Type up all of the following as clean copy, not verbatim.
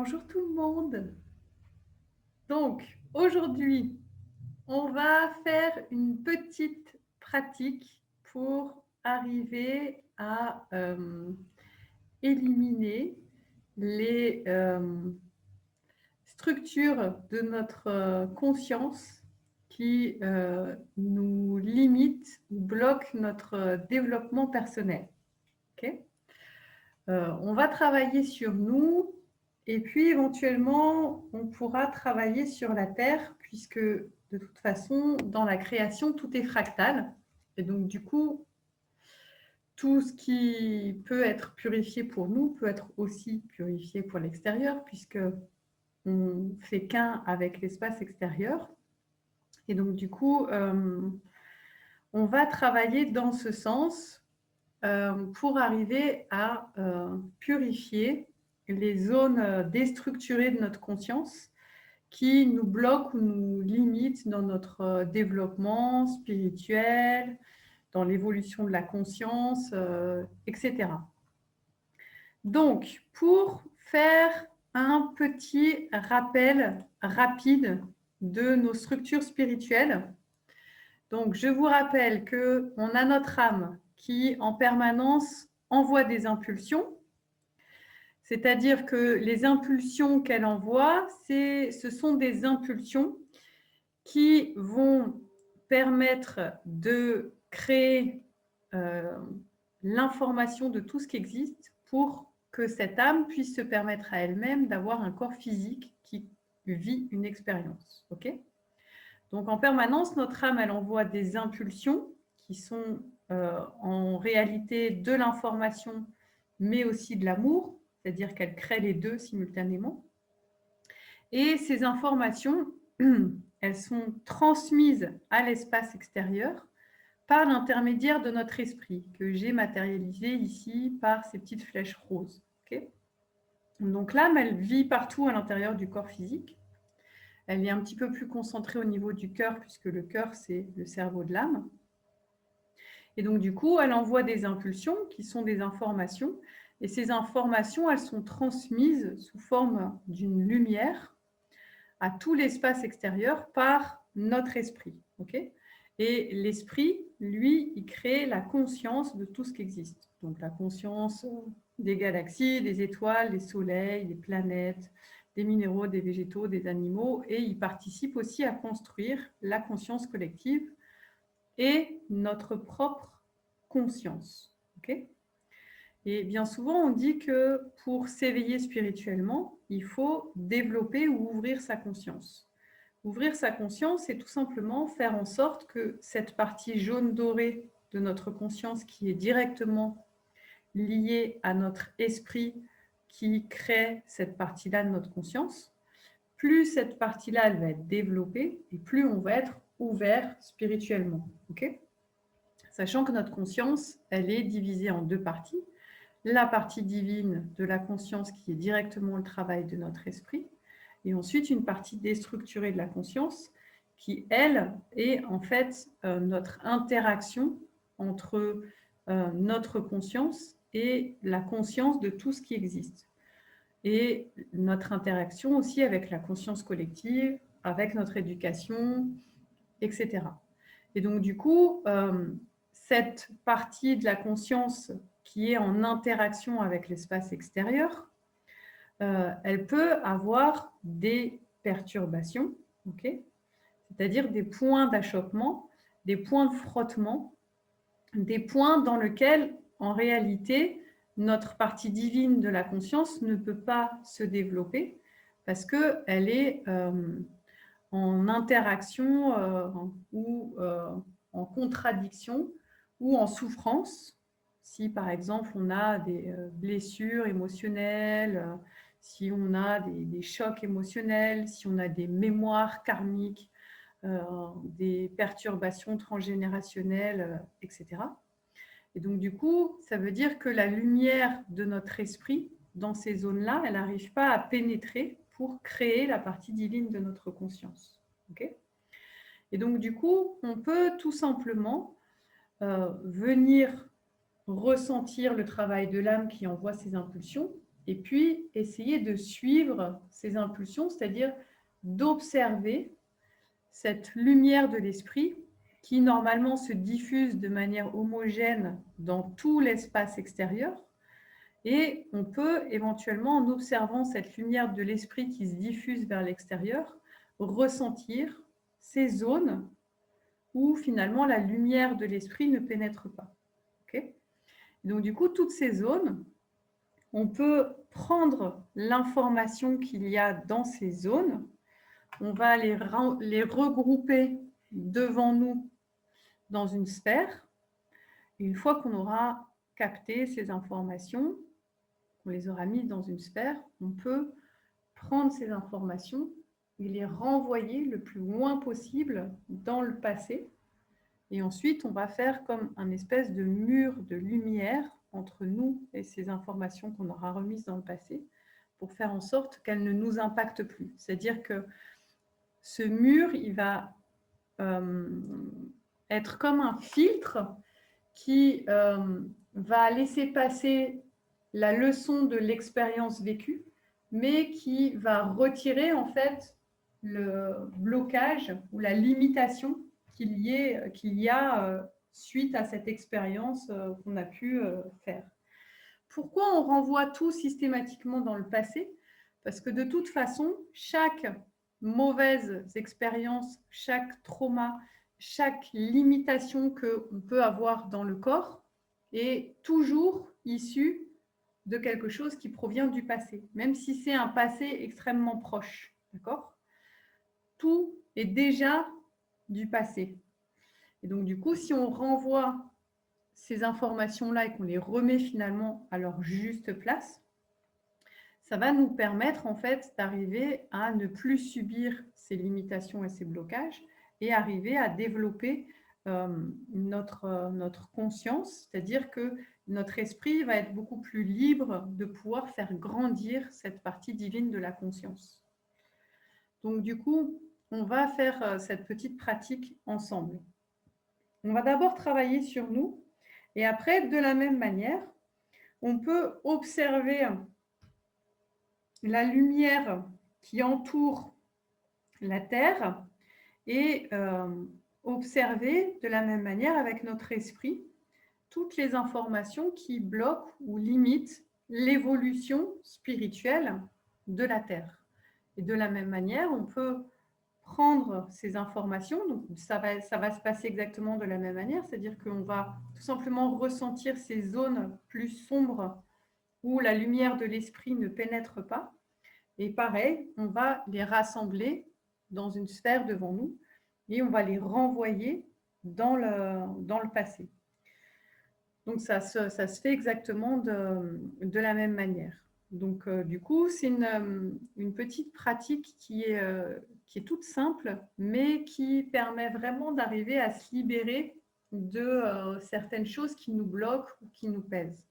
Bonjour tout le monde. Donc, aujourd'hui, on va faire une petite pratique pour arriver à éliminer les structures de notre conscience qui nous limitent ou bloquent notre développement personnel. Ok. On va travailler sur nous et puis éventuellement, on pourra travailler sur la Terre puisque de toute façon, dans la création, tout est fractal. Et donc, du coup, tout ce qui peut être purifié pour nous peut être aussi purifié pour l'extérieur puisque on fait qu'un avec l'espace extérieur. Et donc, du coup, on va travailler dans ce sens pour arriver à purifier les zones déstructurées de notre conscience qui nous bloquent ou nous limitent dans notre développement spirituel, dans l'évolution de la conscience, etc. Donc, pour faire un petit rappel rapide de nos structures spirituelles, donc je vous rappelle qu'on a notre âme qui en permanence envoie des impulsions, c'est-à-dire que les impulsions qu'elle envoie, ce sont des impulsions qui vont permettre de créer l'information de tout ce qui existe pour que cette âme puisse se permettre à elle-même d'avoir un corps physique qui vit une expérience. Ok ? Donc en permanence, notre âme, elle envoie des impulsions qui sont en réalité de l'information, mais aussi de l'amour, c'est-à-dire qu'elle crée les deux simultanément. Et ces informations, elles sont transmises à l'espace extérieur par l'intermédiaire de notre esprit, que j'ai matérialisé ici par ces petites flèches roses. Okay. Donc l'âme, elle vit partout à l'intérieur du corps physique. Elle est un petit peu plus concentrée au niveau du cœur, puisque le cœur, c'est le cerveau de l'âme. Et donc, du coup, elle envoie des impulsions qui sont des informations. Et ces informations, elles sont transmises sous forme d'une lumière à tout l'espace extérieur par notre esprit. Okay. Et l'esprit, lui, il crée la conscience de tout ce qui existe. Donc, la conscience des galaxies, des étoiles, des soleils, des planètes, des minéraux, des végétaux, des animaux, et il participe aussi à construire la conscience collective et notre propre conscience. Okay. Et bien souvent, on dit que pour s'éveiller spirituellement, il faut développer ou ouvrir sa conscience. Ouvrir sa conscience, c'est tout simplement faire en sorte que cette partie jaune dorée de notre conscience qui est directement liée à notre esprit qui crée cette partie-là de notre conscience, plus cette partie-là, elle va être développée et plus on va être ouvert spirituellement. Okay. Sachant que notre conscience, elle est divisée en deux parties. La partie divine de la conscience qui est directement le travail de notre esprit, et ensuite une partie déstructurée de la conscience qui, elle, est en fait notre interaction entre notre conscience et la conscience de tout ce qui existe. Et notre interaction aussi avec la conscience collective, avec notre éducation, etc. Et donc, du coup, cette partie de la conscience qui est en interaction avec l'espace extérieur, elle peut avoir des perturbations, okay, c'est-à-dire des points d'achoppement, des points de frottement, des points dans lesquels, en réalité, notre partie divine de la conscience ne peut pas se développer parce qu'elle est en interaction ou en contradiction ou en souffrance. Si par exemple on a des blessures émotionnelles, si on a des chocs émotionnels, si on a des mémoires karmiques, des perturbations transgénérationnelles, etc. Et donc du coup, ça veut dire que la lumière de notre esprit, dans ces zones-là, elle n'arrive pas à pénétrer pour créer la partie divine de notre conscience. Okay. Et donc du coup, on peut tout simplement venir ressentir le travail de l'âme qui envoie ses impulsions et puis essayer de suivre ces impulsions, c'est-à-dire d'observer cette lumière de l'esprit qui normalement se diffuse de manière homogène dans tout l'espace extérieur. Et on peut éventuellement, en observant cette lumière de l'esprit qui se diffuse vers l'extérieur, ressentir ces zones où finalement la lumière de l'esprit ne pénètre pas. Okay. Donc du coup, toutes ces zones, on peut prendre l'information qu'il y a dans ces zones, on va les regrouper devant nous dans une sphère. Et une fois qu'on aura capté ces informations, on les aura mises dans une sphère, on peut prendre ces informations et les renvoyer le plus loin possible dans le passé. Et ensuite, on va faire comme un espèce de mur de lumière entre nous et ces informations qu'on aura remises dans le passé pour faire en sorte qu'elles ne nous impactent plus. C'est-à-dire que ce mur, il va être comme un filtre qui va laisser passer la leçon de l'expérience vécue, mais qui va retirer en fait le blocage ou la limitation qu'il y a suite à cette expérience qu'on a pu faire. Pourquoi on renvoie tout systématiquement dans le passé? Parce que de toute façon, chaque mauvaise expérience, chaque trauma, chaque limitation qu'on peut avoir dans le corps est toujours issue de quelque chose qui provient du passé, même si c'est un passé extrêmement proche. D'accord? Tout est déjà du passé. Et donc, du coup, si on renvoie ces informations-là et qu'on les remet finalement à leur juste place, ça va nous permettre en fait d'arriver à ne plus subir ces limitations et ces blocages et arriver à développer notre conscience, c'est-à-dire que notre esprit va être beaucoup plus libre de pouvoir faire grandir cette partie divine de la conscience. Donc du coup, on va faire cette petite pratique ensemble. On va d'abord travailler sur nous et après, de la même manière, on peut observer la lumière qui entoure la Terre et observer de la même manière avec notre esprit toutes les informations qui bloquent ou limitent l'évolution spirituelle de la Terre. Et de la même manière, on peut prendre ces informations, donc ça va se passer exactement de la même manière, c'est-à-dire qu'on va tout simplement ressentir ces zones plus sombres où la lumière de l'esprit ne pénètre pas. Et pareil, on va les rassembler dans une sphère devant nous et on va les renvoyer dans le passé. Donc, ça se fait exactement de la même manière. Donc, du coup, c'est une petite pratique qui est toute simple, mais qui permet vraiment d'arriver à se libérer de certaines choses qui nous bloquent ou qui nous pèsent.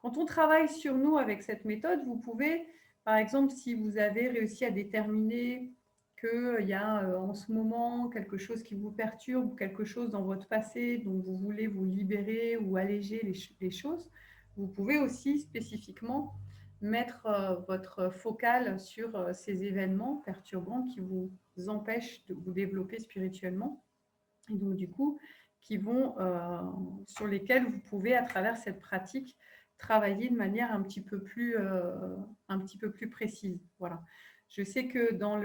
Quand on travaille sur nous avec cette méthode, vous pouvez, par exemple, si vous avez réussi à déterminer qu'il y a en ce moment quelque chose qui vous perturbe ou quelque chose dans votre passé dont vous voulez vous libérer ou alléger les choses, vous pouvez aussi spécifiquement mettre votre focale sur ces événements perturbants qui vous empêchent de vous développer spirituellement et donc du coup sur lesquels vous pouvez à travers cette pratique travailler de manière un petit peu plus précise. Voilà. Je sais que dans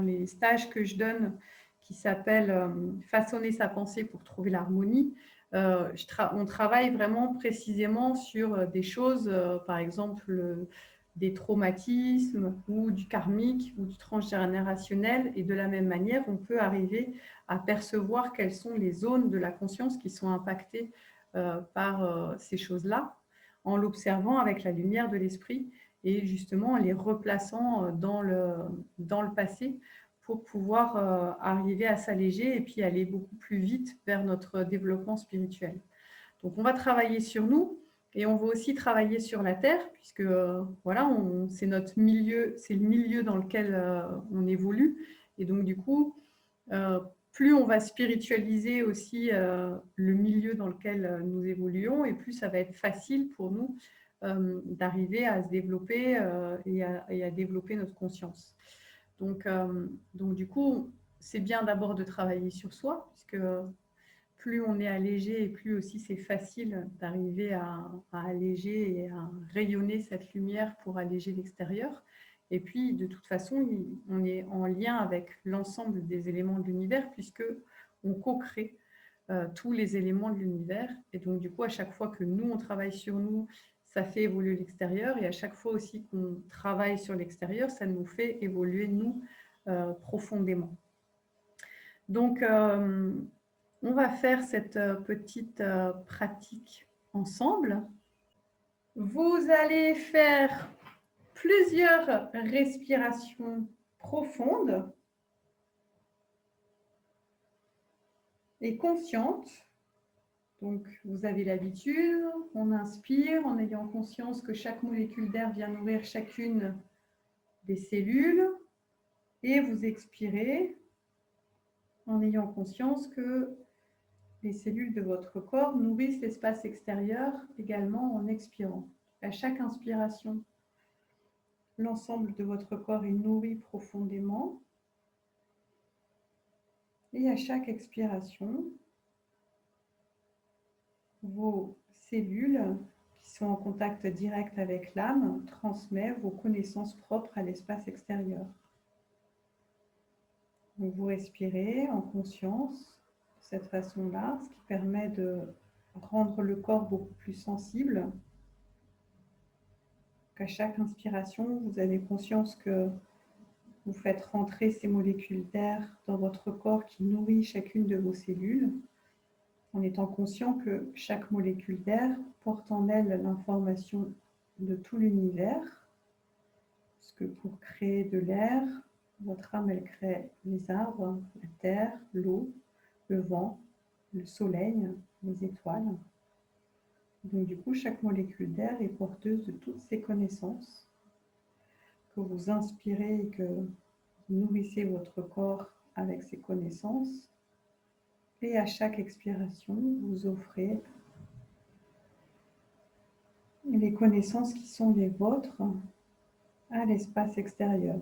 les stages que je donne, qui s'appellent Façonner sa pensée pour trouver l'harmonie, on travaille vraiment précisément sur des choses, par exemple des traumatismes ou du karmique ou du transgénérationnel. Et de la même manière, on peut arriver à percevoir quelles sont les zones de la conscience qui sont impactées par ces choses-là, en l'observant avec la lumière de l'esprit et justement en les replaçant dans le passé pour pouvoir arriver à s'alléger et puis aller beaucoup plus vite vers notre développement spirituel. Donc on va travailler sur nous et on va aussi travailler sur la Terre puisque voilà, c'est notre milieu, c'est le milieu dans lequel on évolue et donc du coup plus on va spiritualiser aussi le milieu dans lequel nous évoluons et plus ça va être facile pour nous d'arriver à se développer et à développer notre conscience. Donc du coup, c'est bien d'abord de travailler sur soi, puisque plus on est allégé et plus aussi c'est facile d'arriver à alléger et à rayonner cette lumière pour alléger l'extérieur. Et puis, de toute façon, on est en lien avec l'ensemble des éléments de l'univers, puisque on co-crée tous les éléments de l'univers. Et donc, du coup, à chaque fois que nous, on travaille sur nous, ça fait évoluer l'extérieur. Et à chaque fois aussi qu'on travaille sur l'extérieur, ça nous fait évoluer, nous, profondément. Donc, on va faire cette petite pratique ensemble. Vous allez faire plusieurs respirations profondes et conscientes. Donc, vous avez l'habitude, on inspire en ayant conscience que chaque molécule d'air vient nourrir chacune des cellules et vous expirez en ayant conscience que les cellules de votre corps nourrissent l'espace extérieur également en expirant. À chaque inspiration, l'ensemble de votre corps est nourri profondément. Et à chaque expiration, vos cellules qui sont en contact direct avec l'âme transmettent vos connaissances propres à l'espace extérieur. Donc vous respirez en conscience de cette façon-là, ce qui permet de rendre le corps beaucoup plus sensible. À chaque inspiration, vous avez conscience que vous faites rentrer ces molécules d'air dans votre corps qui nourrit chacune de vos cellules, en étant conscient que chaque molécule d'air porte en elle l'information de tout l'univers, parce que pour créer de l'air, votre âme, elle crée les arbres, la terre, l'eau, le vent, le soleil, les étoiles. Donc du coup, chaque molécule d'air est porteuse de toutes ces connaissances que vous inspirez et que vous nourrissez votre corps avec ces connaissances. Et à chaque expiration, vous offrez les connaissances qui sont les vôtres à l'espace extérieur.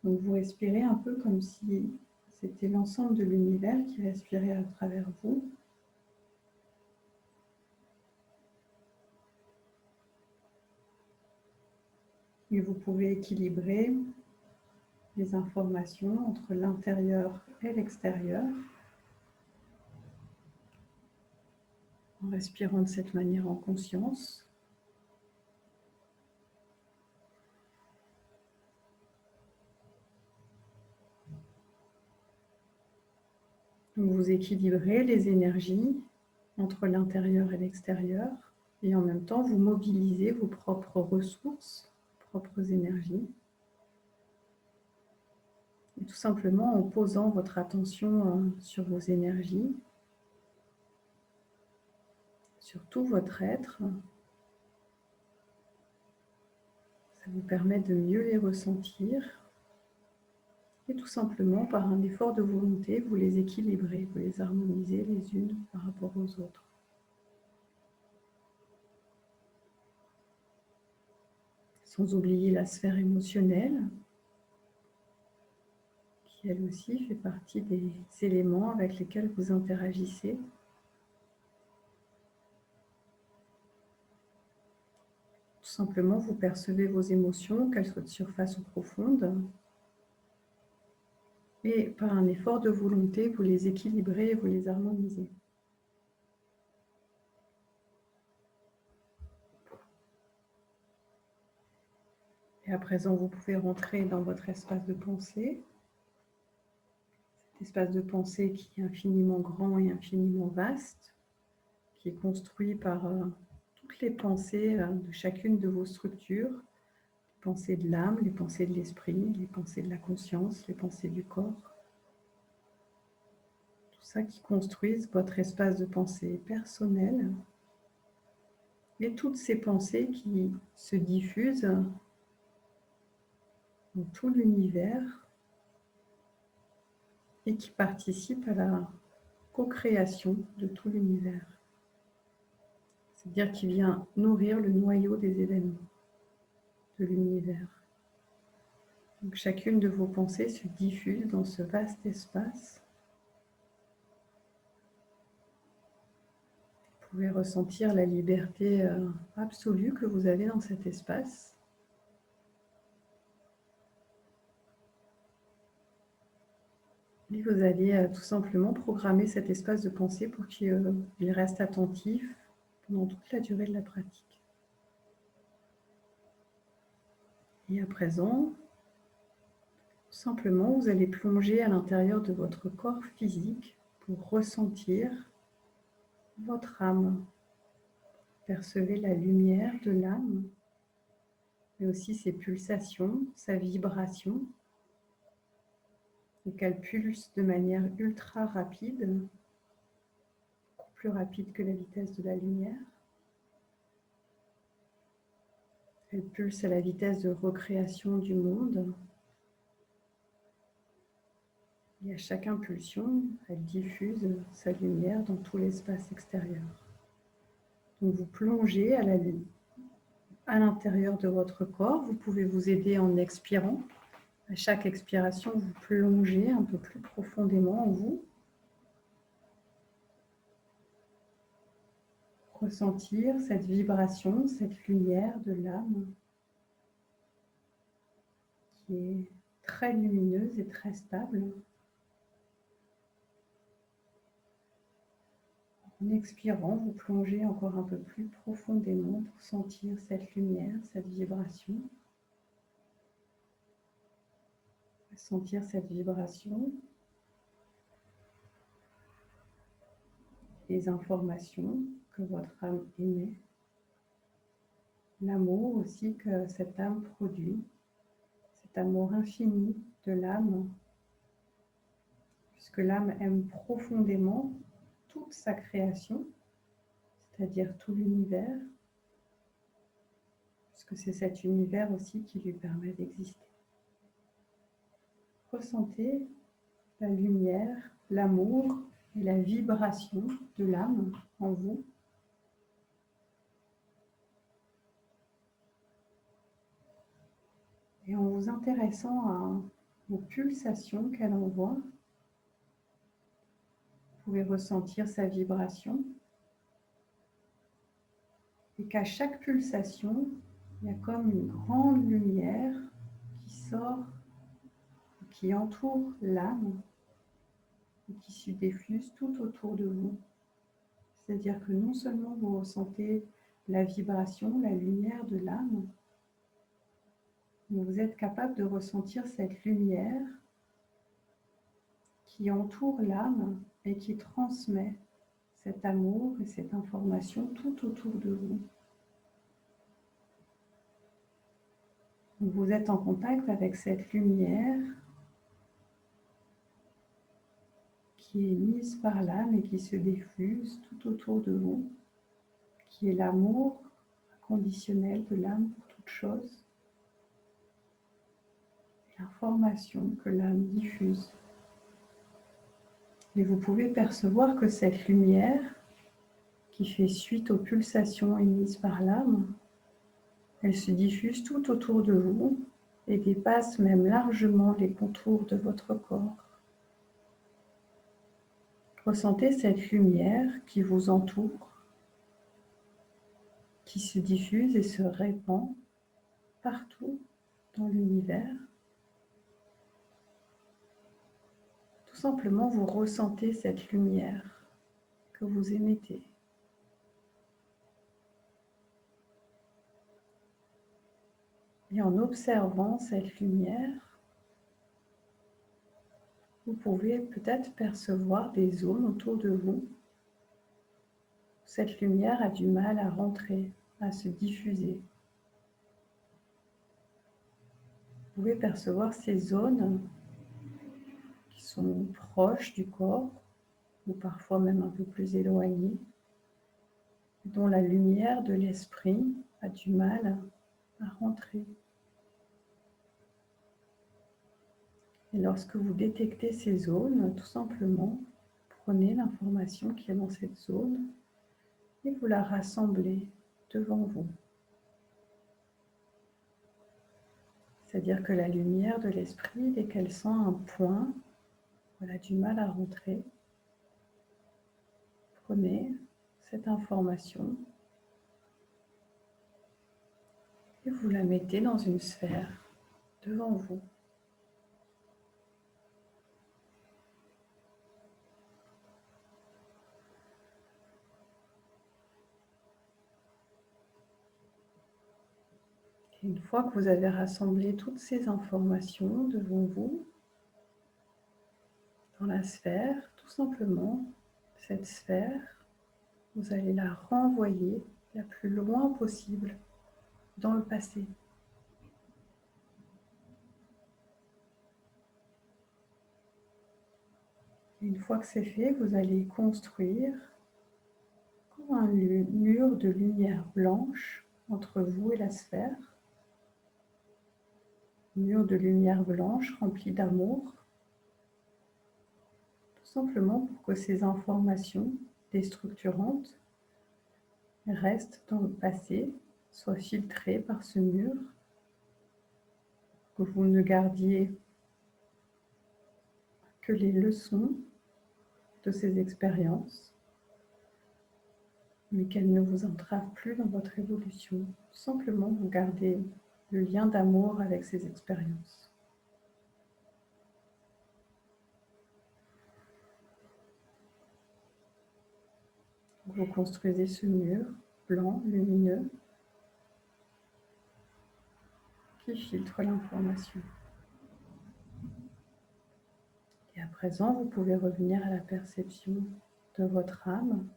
Donc vous respirez un peu comme si c'était l'ensemble de l'univers qui respirait à travers vous. Et vous pouvez équilibrer les informations entre l'intérieur et l'extérieur en respirant de cette manière en conscience. Donc vous équilibrez les énergies entre l'intérieur et l'extérieur et en même temps vous mobilisez vos propres ressources, propres énergies. Et tout simplement en posant votre attention sur vos énergies, sur tout votre être, ça vous permet de mieux les ressentir. Et tout simplement, par un effort de volonté, vous les équilibrez, vous les harmonisez les unes par rapport aux autres. Sans oublier la sphère émotionnelle, qui elle aussi fait partie des éléments avec lesquels vous interagissez. Tout simplement, vous percevez vos émotions, qu'elles soient de surface ou profondes. Et par un effort de volonté, vous les équilibrez et vous les harmonisez. Et à présent, vous pouvez rentrer dans votre espace de pensée. Cet espace de pensée qui est infiniment grand et infiniment vaste, qui est construit par toutes les pensées de chacune de vos structures, les pensées de l'âme, les pensées de l'esprit, les pensées de la conscience, les pensées du corps. Tout ça qui construisent votre espace de pensée personnel et toutes ces pensées qui se diffusent dans tout l'univers et qui participent à la co-création de tout l'univers. C'est-à-dire qui vient nourrir le noyau des événements, de l'univers. Donc chacune de vos pensées se diffuse dans ce vaste espace. Vous pouvez ressentir la liberté absolue que vous avez dans cet espace. Et vous allez tout simplement programmer cet espace de pensée pour qu'il reste attentif pendant toute la durée de la pratique. Et à présent, simplement, vous allez plonger à l'intérieur de votre corps physique pour ressentir votre âme. Percevez la lumière de l'âme, mais aussi ses pulsations, sa vibration, et qu'elle pulse de manière ultra rapide, beaucoup plus rapide que la vitesse de la lumière. Elle pulse à la vitesse de recréation du monde. Et à chaque impulsion, elle diffuse sa lumière dans tout l'espace extérieur. Donc vous plongez à l'intérieur de votre corps. Vous pouvez vous aider en expirant. À chaque expiration, vous plongez un peu plus profondément en vous. Ressentir cette vibration, cette lumière de l'âme qui est très lumineuse et très stable. En expirant, vous plongez encore un peu plus profondément pour sentir cette lumière, cette vibration. Sentir cette vibration, les informations que votre âme émet, l'amour aussi que cette âme produit, cet amour infini de l'âme, puisque l'âme aime profondément toute sa création, c'est-à-dire tout l'univers, puisque c'est cet univers aussi qui lui permet d'exister. Ressentez la lumière, l'amour et la vibration de l'âme en vous. Et en vous intéressant aux pulsations qu'elle envoie, vous pouvez ressentir sa vibration. Et qu'à chaque pulsation, il y a comme une grande lumière qui sort, qui entoure l'âme et qui se diffuse tout autour de vous. C'est-à-dire que non seulement vous ressentez la vibration, la lumière de l'âme, mais vous êtes capable de ressentir cette lumière qui entoure l'âme et qui transmet cet amour et cette information tout autour de vous. Donc vous êtes en contact avec cette lumière qui est mise par l'âme et qui se diffuse tout autour de vous, qui est l'amour inconditionnel de l'âme pour toute chose, l'information que l'âme diffuse. Et vous pouvez percevoir que cette lumière, qui fait suite aux pulsations émises par l'âme, elle se diffuse tout autour de vous et dépasse même largement les contours de votre corps. Ressentez cette lumière qui vous entoure, qui se diffuse et se répand partout dans l'univers. Tout simplement, vous ressentez cette lumière que vous émettez. Et en observant cette lumière, vous pouvez peut-être percevoir des zones autour de vous. Cette lumière a du mal à rentrer, à se diffuser. Vous pouvez percevoir ces zones qui sont proches du corps ou parfois même un peu plus éloignées, dont la lumière de l'esprit a du mal à rentrer. Et lorsque vous détectez ces zones, tout simplement, prenez l'information qui est dans cette zone et vous la rassemblez devant vous. C'est-à-dire que la lumière de l'esprit, dès qu'elle sent un point, elle a du mal à rentrer, prenez cette information et vous la mettez dans une sphère devant vous. Et une fois que vous avez rassemblé toutes ces informations devant vous, dans la sphère, tout simplement, cette sphère, vous allez la renvoyer la plus loin possible dans le passé. Et une fois que c'est fait, vous allez construire comme un mur de lumière blanche entre vous et la sphère. Mur de lumière blanche rempli d'amour, tout simplement pour que ces informations déstructurantes restent dans le passé, soient filtrées par ce mur, que vous ne gardiez que les leçons de ces expériences, mais qu'elles ne vous entravent plus dans votre évolution. Tout simplement, vous gardez le lien d'amour avec ces expériences. Vous construisez ce mur blanc, lumineux, qui filtre l'information. Et à présent, vous pouvez revenir à la perception de votre âme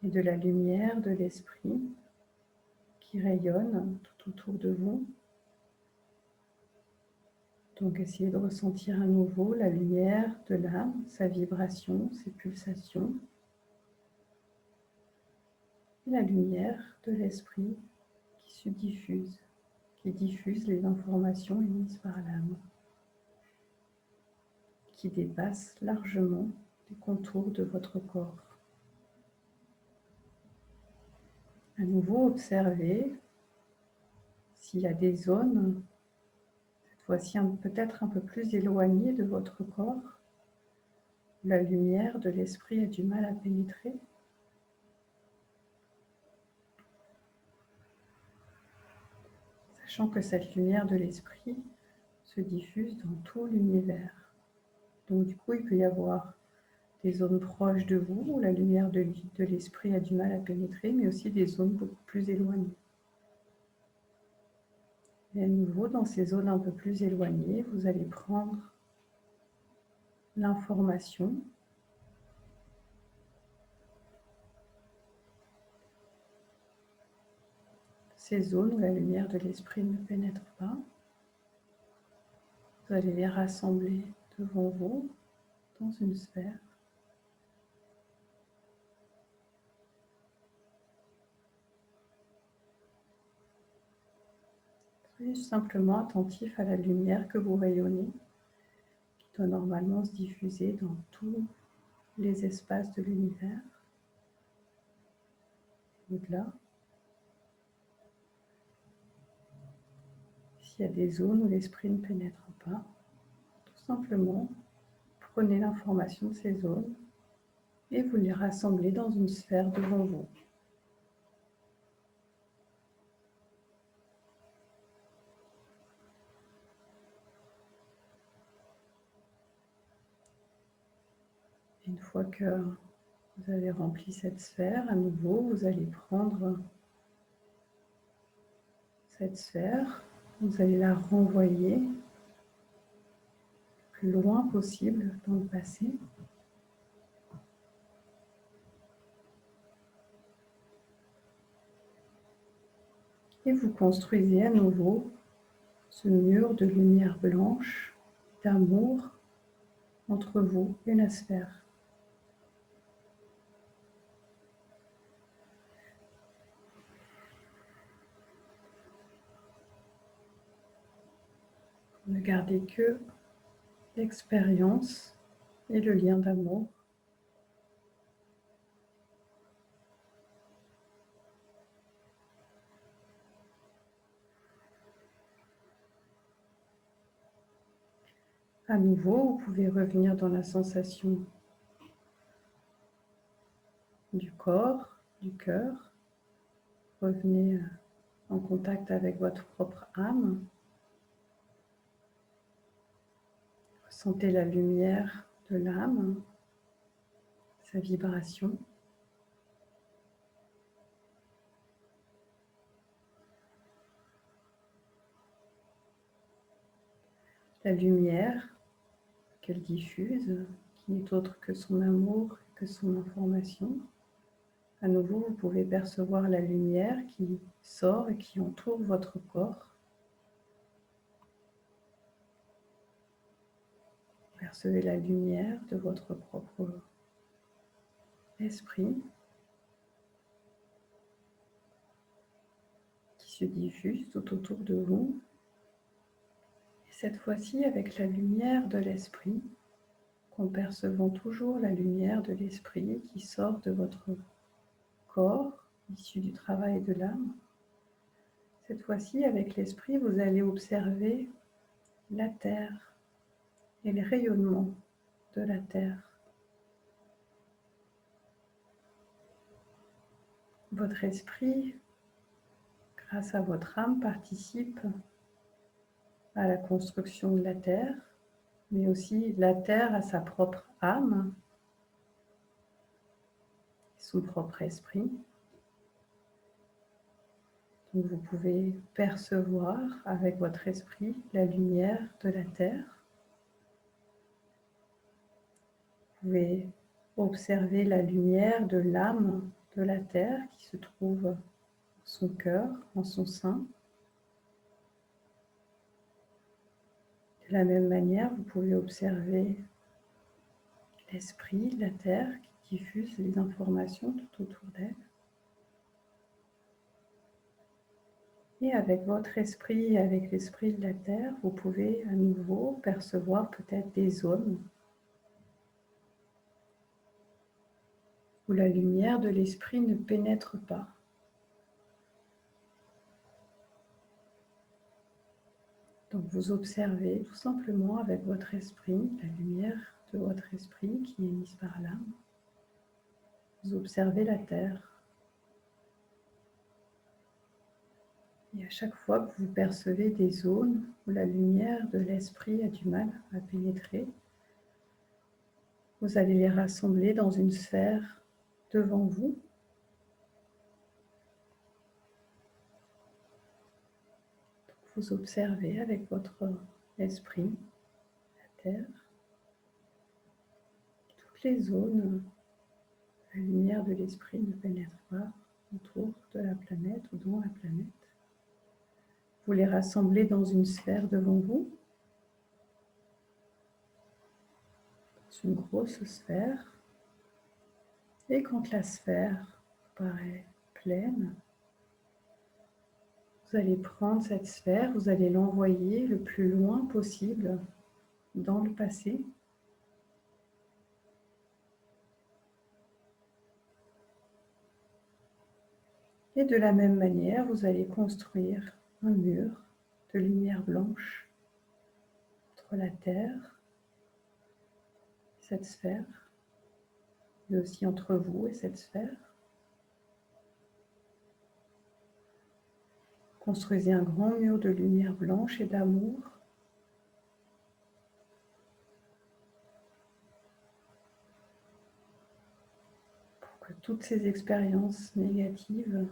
et de la lumière de l'esprit qui rayonne tout autour de vous. Donc essayez de ressentir à nouveau la lumière de l'âme, sa vibration, ses pulsations, et la lumière de l'esprit qui diffuse les informations émises par l'âme, qui dépasse largement les contours de votre corps. À nouveau, observez s'il y a des zones, cette fois-ci peut-être un peu plus éloignées de votre corps, où la lumière de l'esprit a du mal à pénétrer. Sachant que cette lumière de l'esprit se diffuse dans tout l'univers. Donc du coup, il peut y avoir des zones proches de vous où la lumière de l'esprit a du mal à pénétrer, mais aussi des zones beaucoup plus éloignées. Et à nouveau, dans ces zones un peu plus éloignées, vous allez prendre l'information ces zones où la lumière de l'esprit ne pénètre pas. Vous allez les rassembler devant vous dans une sphère. Soyez simplement attentif à la lumière que vous rayonnez, qui doit normalement se diffuser dans tous les espaces de l'univers. Au-delà, s'il y a des zones où l'esprit ne pénètre pas, tout simplement, prenez l'information de ces zones et vous les rassemblez dans une sphère devant vous. Une fois que vous avez rempli cette sphère, à nouveau, vous allez prendre cette sphère, vous allez la renvoyer le plus loin possible dans le passé. Et vous construisez à nouveau ce mur de lumière blanche, d'amour entre vous et la sphère. Ne gardez que l'expérience et le lien d'amour. À nouveau, vous pouvez revenir dans la sensation du corps, du cœur. Revenez en contact avec votre propre âme. Ressentez la lumière de l'âme, sa vibration. La lumière qu'elle diffuse, qui n'est autre que son amour, que son information. À nouveau, vous pouvez percevoir la lumière qui sort et qui entoure votre corps. Percevez la lumière de votre propre esprit qui se diffuse tout autour de vous. Et cette fois-ci, avec la lumière de l'esprit, en percevant toujours la lumière de l'esprit qui sort de votre corps, issu du travail de l'âme. Cette fois-ci, avec l'esprit, vous allez observer la terre et les rayonnements de la terre. Votre esprit, grâce à votre âme, participe à la construction de la terre, mais aussi la terre à sa propre âme, son propre esprit. Donc vous pouvez percevoir avec votre esprit la lumière de la terre. Vous pouvez observer la lumière de l'âme de la terre qui se trouve en son cœur, en son sein. De la même manière, vous pouvez observer l'esprit de la terre qui diffuse les informations tout autour d'elle. Et avec votre esprit et avec l'esprit de la terre, vous pouvez à nouveau percevoir peut-être des zones où la lumière de l'esprit ne pénètre pas. Donc vous observez tout simplement avec votre esprit, la lumière de votre esprit qui est émise par l'âme. Vous observez la terre. Et à chaque fois que vous percevez des zones où la lumière de l'esprit a du mal à pénétrer, vous allez les rassembler dans une sphère devant vous. Vous observez avec votre esprit la terre, toutes les zones où la lumière de l'esprit ne pénètre pas autour de la planète ou dans la planète. Vous les rassemblez dans une sphère devant vous, dans une grosse sphère. Et quand la sphère paraît pleine, vous allez prendre cette sphère, vous allez l'envoyer le plus loin possible dans le passé. Et de la même manière, vous allez construire un mur de lumière blanche entre la terre, cette sphère, mais aussi entre vous et cette sphère. Construisez un grand mur de lumière blanche et d'amour. Pour que toutes ces expériences négatives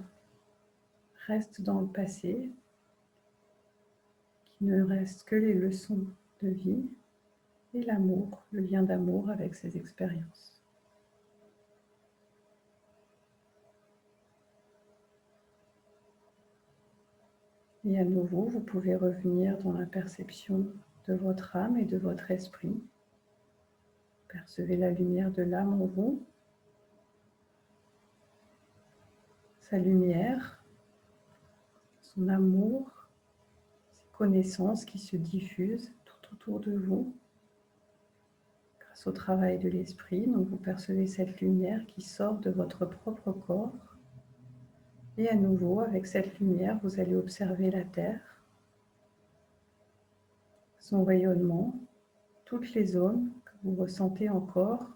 restent dans le passé, qu'il ne reste que les leçons de vie et l'amour, le lien d'amour avec ces expériences. Et à nouveau, vous pouvez revenir dans la perception de votre âme et de votre esprit. Percevez la lumière de l'âme en vous, sa lumière, son amour, ses connaissances qui se diffusent tout autour de vous grâce au travail de l'esprit. Donc vous percevez cette lumière qui sort de votre propre corps. Et à nouveau, avec cette lumière, vous allez observer la terre, son rayonnement, toutes les zones que vous ressentez encore,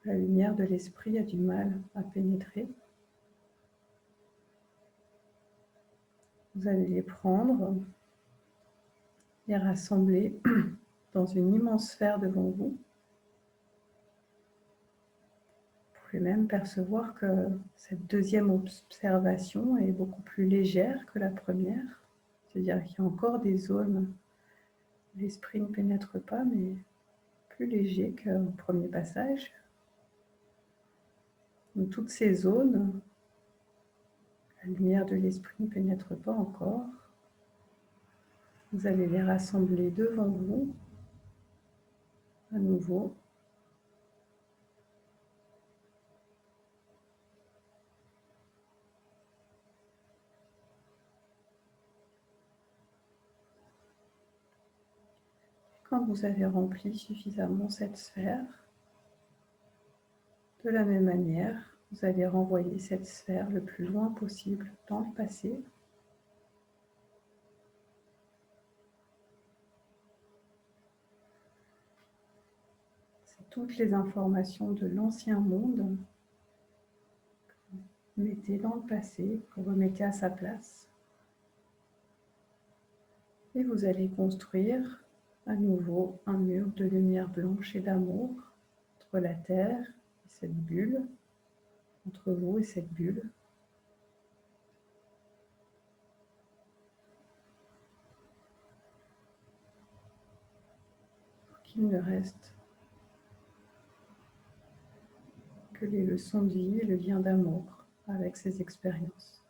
la lumière de l'esprit a du mal à pénétrer. Vous allez les prendre, les rassembler dans une immense sphère devant vous. Vous pouvez même percevoir que cette deuxième observation est beaucoup plus légère que la première. C'est-à-dire qu'il y a encore des zones où l'esprit ne pénètre pas, mais plus léger qu'au premier passage. Donc, toutes ces zones, la lumière de l'esprit ne pénètre pas encore. Vous allez les rassembler devant vous, à nouveau. Quand vous avez rempli suffisamment cette sphère, de la même manière, vous allez renvoyer cette sphère le plus loin possible dans le passé. C'est toutes les informations de l'ancien monde que vous mettez dans le passé, que vous remettez à sa place. Et vous allez construire à nouveau un mur de lumière blanche et d'amour entre la Terre et cette bulle, entre vous et cette bulle. Pour qu'il ne reste que les leçons de vie et le lien d'amour avec ces expériences.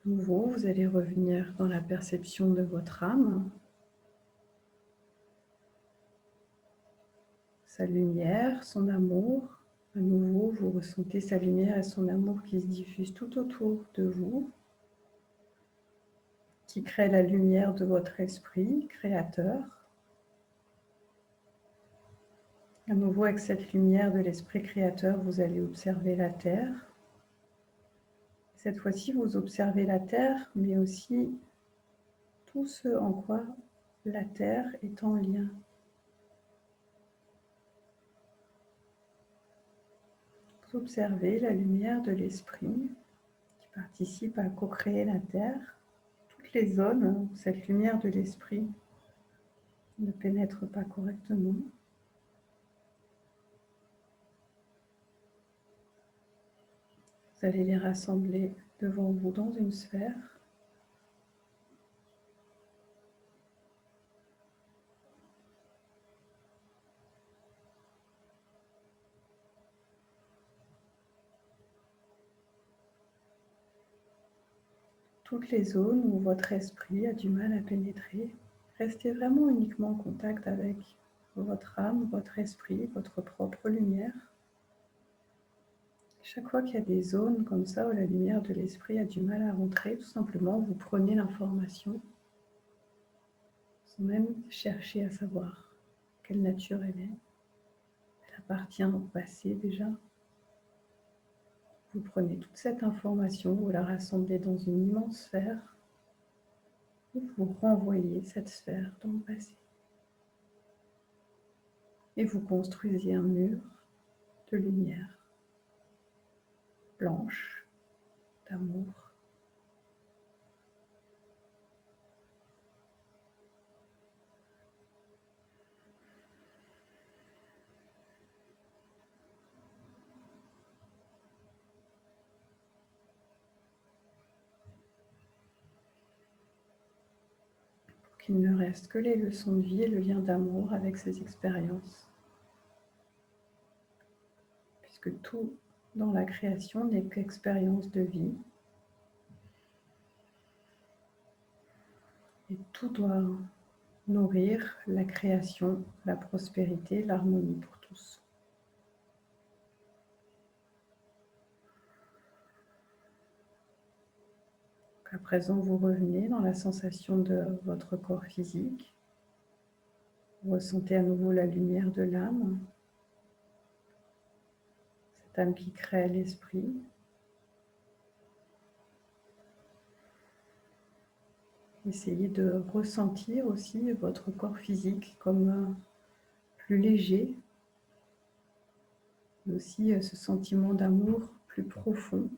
À nouveau, vous allez revenir dans la perception de votre âme, sa lumière, son amour. À nouveau, vous ressentez sa lumière et son amour qui se diffusent tout autour de vous, qui crée la lumière de votre esprit créateur. À nouveau, avec cette lumière de l'esprit créateur, vous allez observer la Terre. Cette fois-ci, vous observez la Terre, mais aussi tout ce en quoi la Terre est en lien. Vous observez la lumière de l'esprit qui participe à co-créer la Terre. Toutes les zones où cette lumière de l'esprit ne pénètre pas correctement. Vous allez les rassembler devant vous dans une sphère. Toutes les zones où votre esprit a du mal à pénétrer, restez vraiment uniquement en contact avec votre âme, votre esprit, votre propre lumière. Chaque fois qu'il y a des zones comme ça où la lumière de l'esprit a du mal à rentrer, tout simplement, vous prenez l'information sans même chercher à savoir quelle nature elle est. Elle appartient au passé déjà. Vous prenez toute cette information, vous la rassemblez dans une immense sphère et vous renvoyez cette sphère dans le passé. Et vous construisez un mur de lumière blanche, d'amour. Pour qu'il ne reste que les leçons de vie et le lien d'amour avec ces expériences. Puisque tout dans la création n'est qu'expérience de vie. Et tout doit nourrir la création, la prospérité, l'harmonie pour tous. À présent, vous revenez dans la sensation de votre corps physique. Vous ressentez à nouveau la lumière de l'âme cette âme qui crée l'esprit. Essayez de ressentir aussi votre corps physique comme plus léger, mais aussi ce sentiment d'amour plus profond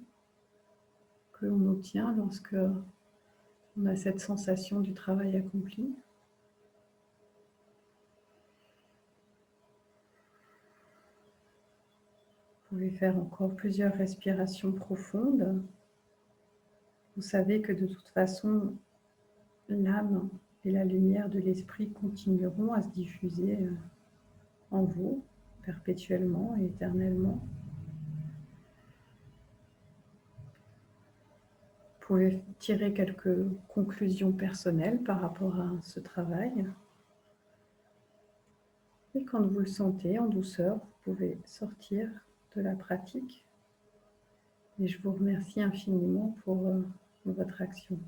que l'on obtient lorsque on a cette sensation du travail accompli. Vous pouvez faire encore plusieurs respirations profondes. Vous savez que de toute façon, l'âme et la lumière de l'esprit continueront à se diffuser en vous, perpétuellement et éternellement. Vous pouvez tirer quelques conclusions personnelles par rapport à ce travail. Et quand vous le sentez en douceur, vous pouvez sortir de la pratique. Et je vous remercie infiniment pour votre action.